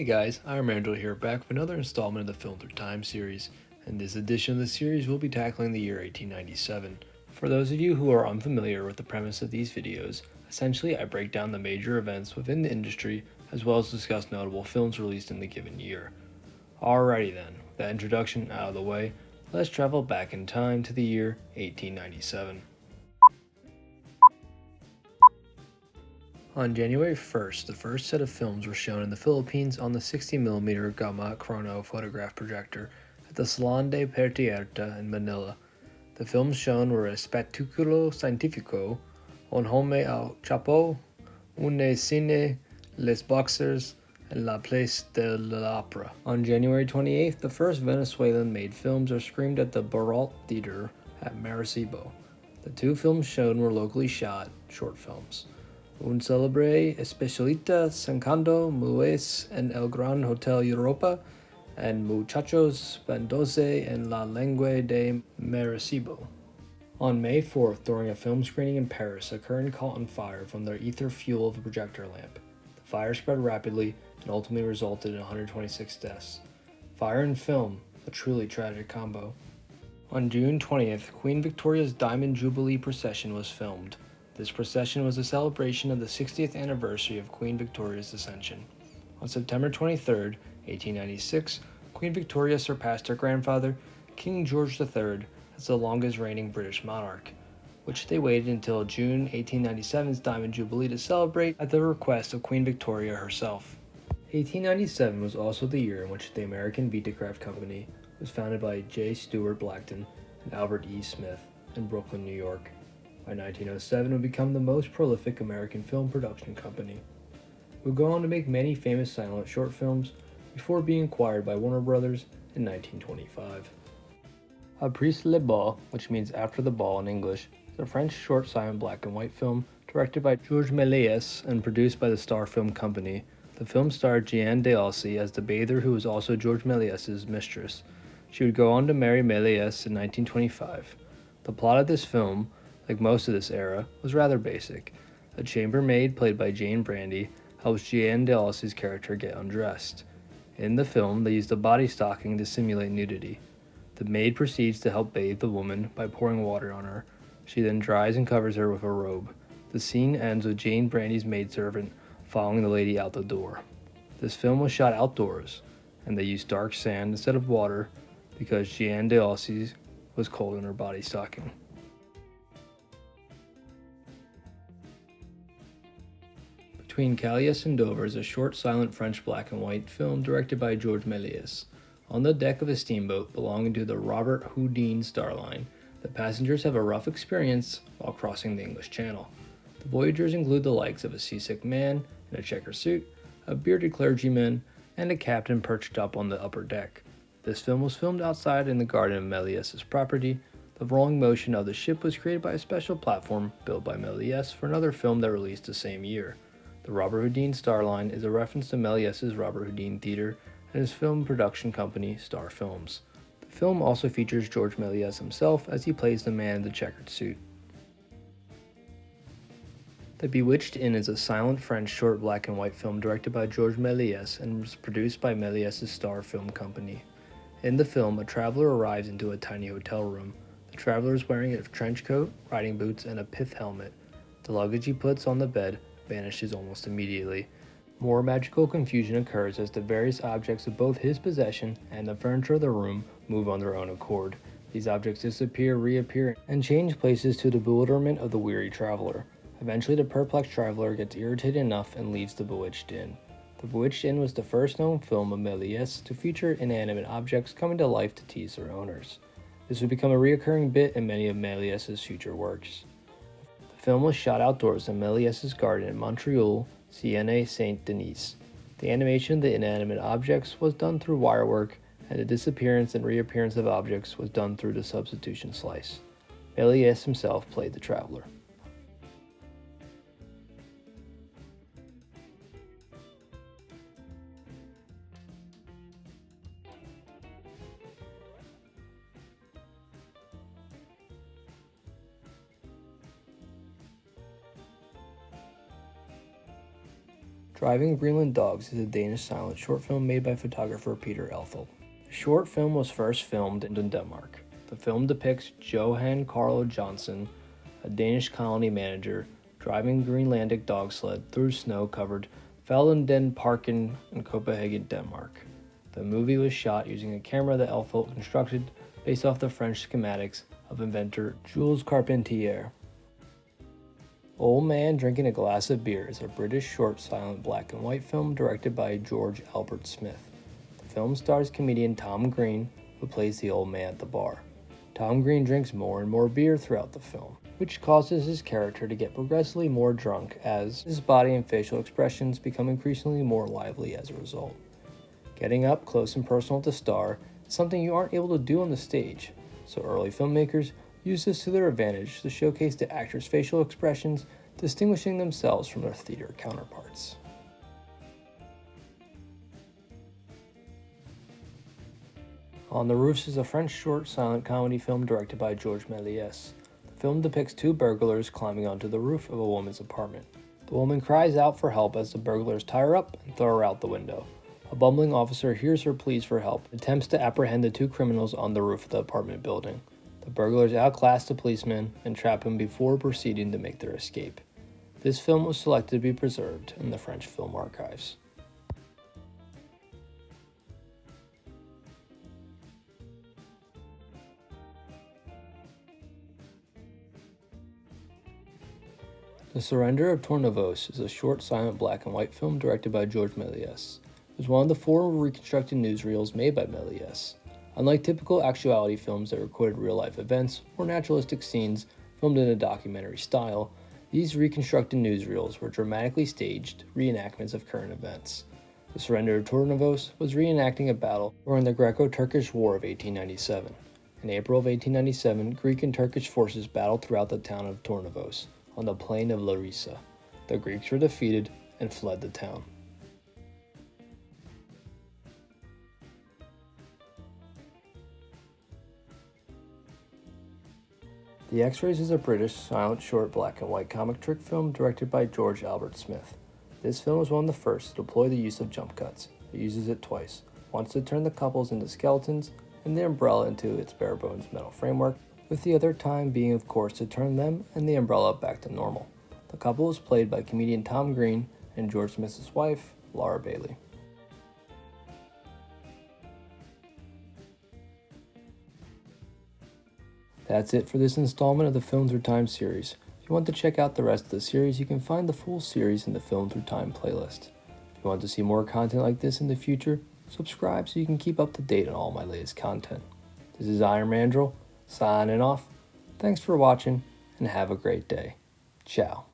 Hey guys, I'm Randall here, back with another installment of the Film Through Time series. In this edition of the series, we'll be tackling the year 1897. For those of you who are unfamiliar with the premise of these videos, essentially I break down the major events within the industry as well as discuss notable films released in the given year. Alrighty then, with that introduction out of the way, let's travel back in time to the year 1897. On January 1st, the first set of films were shown in the Philippines on the 60mm Gamma Chrono photograph projector at the Salon de Pertierta in Manila. The films shown were Espectáculo Científico, Un Hombre al Chapo, Un Cine, Les Boxers, and La Place de l'Opera. On January 28th, the first Venezuelan-made films are screened at the Baralt Theater at Maracaibo. The two films shown were locally shot short films. Un célebre especialista sacando mujeres en el Gran Hotel Europa, and Muchachos Bandose en la Lengua de Maracaibo. On May 4th, during a film screening in Paris, a current caught on fire from the ether fuel of a projector lamp. The fire spread rapidly and ultimately resulted in 126 deaths. Fire and film, a truly tragic combo. On June 20th, Queen Victoria's Diamond Jubilee procession was filmed. This procession was a celebration of the 60th anniversary of Queen Victoria's ascension. On September 23, 1896, Queen Victoria surpassed her grandfather, King George III, as the longest reigning British monarch, which they waited until June 1897's Diamond Jubilee to celebrate at the request of Queen Victoria herself. 1897 was also the year in which the American Vitagraph Company was founded by J. Stewart Blackton and Albert E. Smith in Brooklyn, New York. By 1907, it would become the most prolific American film production company. It would go on to make many famous silent short films before being acquired by Warner Brothers in 1925. Après le bal, which means after the ball in English, is a French short silent black and white film directed by Georges Méliès and produced by the Star Film Company. The film starred Jeanne d'Alcy as the bather who was also Georges Méliès's mistress. She would go on to marry Méliès in 1925. The plot of this film, like most of this era, was rather basic. A chambermaid, played by Jane Brandy, helps Jeanne d'Alcy's character get undressed. In the film, they used a body stocking to simulate nudity. The maid proceeds to help bathe the woman by pouring water on her. She then dries and covers her with a robe. The scene ends with Jane Brandy's maidservant following the lady out the door. This film was shot outdoors, and they used dark sand instead of water because Jeanne d'Alcy was cold in her body stocking. Between Calais and Dover is a short silent French black and white film directed by Georges Méliès. On the deck of a steamboat belonging to the Robert Houdin Star Line, the passengers have a rough experience while crossing the English Channel. The voyagers include the likes of a seasick man in a checker suit, a bearded clergyman, and a captain perched up on the upper deck. This film was filmed outside in the garden of Méliès's property. The rolling motion of the ship was created by a special platform built by Méliès for another film that released the same year. The Robert Houdin Star Line is a reference to Méliès's Robert Houdin Theater and his film production company, Star Films. The film also features Georges Méliès himself as he plays the man in the checkered suit. The Bewitched Inn is a silent French short black and white film directed by Georges Méliès and was produced by Méliès's Star Film Company. In the film, a traveler arrives into a tiny hotel room. The traveler is wearing a trench coat, riding boots, and a pith helmet. The luggage he puts on the bed vanishes almost immediately. More magical confusion occurs as the various objects of both his possession and the furniture of the room move on their own accord. These objects disappear, reappear, and change places to the bewilderment of the weary traveler. Eventually, the perplexed traveler gets irritated enough and leaves the Bewitched Inn. The Bewitched Inn was the first known film of Méliès to feature inanimate objects coming to life to tease their owners. This would become a recurring bit in many of Méliès's future works. The film was shot outdoors in Méliès's garden in Montreal, Sienne Saint-Denis. The animation of the inanimate objects was done through wirework, and the disappearance and reappearance of objects was done through the substitution slice. Méliès himself played the traveler. Driving Greenland Dogs is a Danish silent short film made by photographer Peter Elfelt. The short film was first filmed in Denmark. The film depicts Johan Carlo Johnson, a Danish colony manager, driving Greenlandic dog sled through snow-covered Fælden Parken in Copenhagen, Denmark. The movie was shot using a camera that Elfelt constructed based off the French schematics of inventor Jules Carpentier. Old Man Drinking a Glass of Beer is a British short silent black and white film directed by George Albert Smith. The film stars comedian Tom Green, who plays the old man at the bar. Tom Green drinks more and more beer throughout the film, which causes his character to get progressively more drunk as his body and facial expressions become increasingly more lively as a result. Getting up close and personal to star is something you aren't able to do on the stage, so early filmmakers use this to their advantage to showcase the actors' facial expressions, distinguishing themselves from their theater counterparts. On the Roofs is a French short silent comedy film directed by Georges Méliès. The film depicts two burglars climbing onto the roof of a woman's apartment. The woman cries out for help as the burglars tie her up and throw her out the window. A bumbling officer hears her pleas for help and attempts to apprehend the two criminals on the roof of the apartment building. The burglars outclass the policeman and trap him before proceeding to make their escape. This film was selected to be preserved in the French Film Archives. The Surrender of Tournevis is a short silent black and white film directed by Georges Méliès. It was one of the 4 reconstructed newsreels made by Méliès. Unlike typical actuality films that recorded real-life events or naturalistic scenes filmed in a documentary style, these reconstructed newsreels were dramatically staged reenactments of current events. The Surrender of Tournevis was reenacting a battle during the Greco-Turkish War of 1897. In April of 1897, Greek and Turkish forces battled throughout the town of Tournevis on the plain of Larissa. The Greeks were defeated and fled the town. The X-Rays is a British silent short black and white comic trick film directed by George Albert Smith. This film was one of the first to deploy the use of jump cuts. It uses it twice, once to turn the couples into skeletons and the umbrella into its bare bones metal framework, with the other time being of course to turn them and the umbrella back to normal. The couple was played by comedian Tom Green and George Smith's wife, Laura Bailey. That's it for this installment of the Film Through Time series. If you want to check out the rest of the series, you can find the full series in the Film Through Time playlist. If you want to see more content like this in the future, subscribe so you can keep up to date on all my latest content. This is Iron Mandrill, signing off. Thanks for watching, and have a great day. Ciao.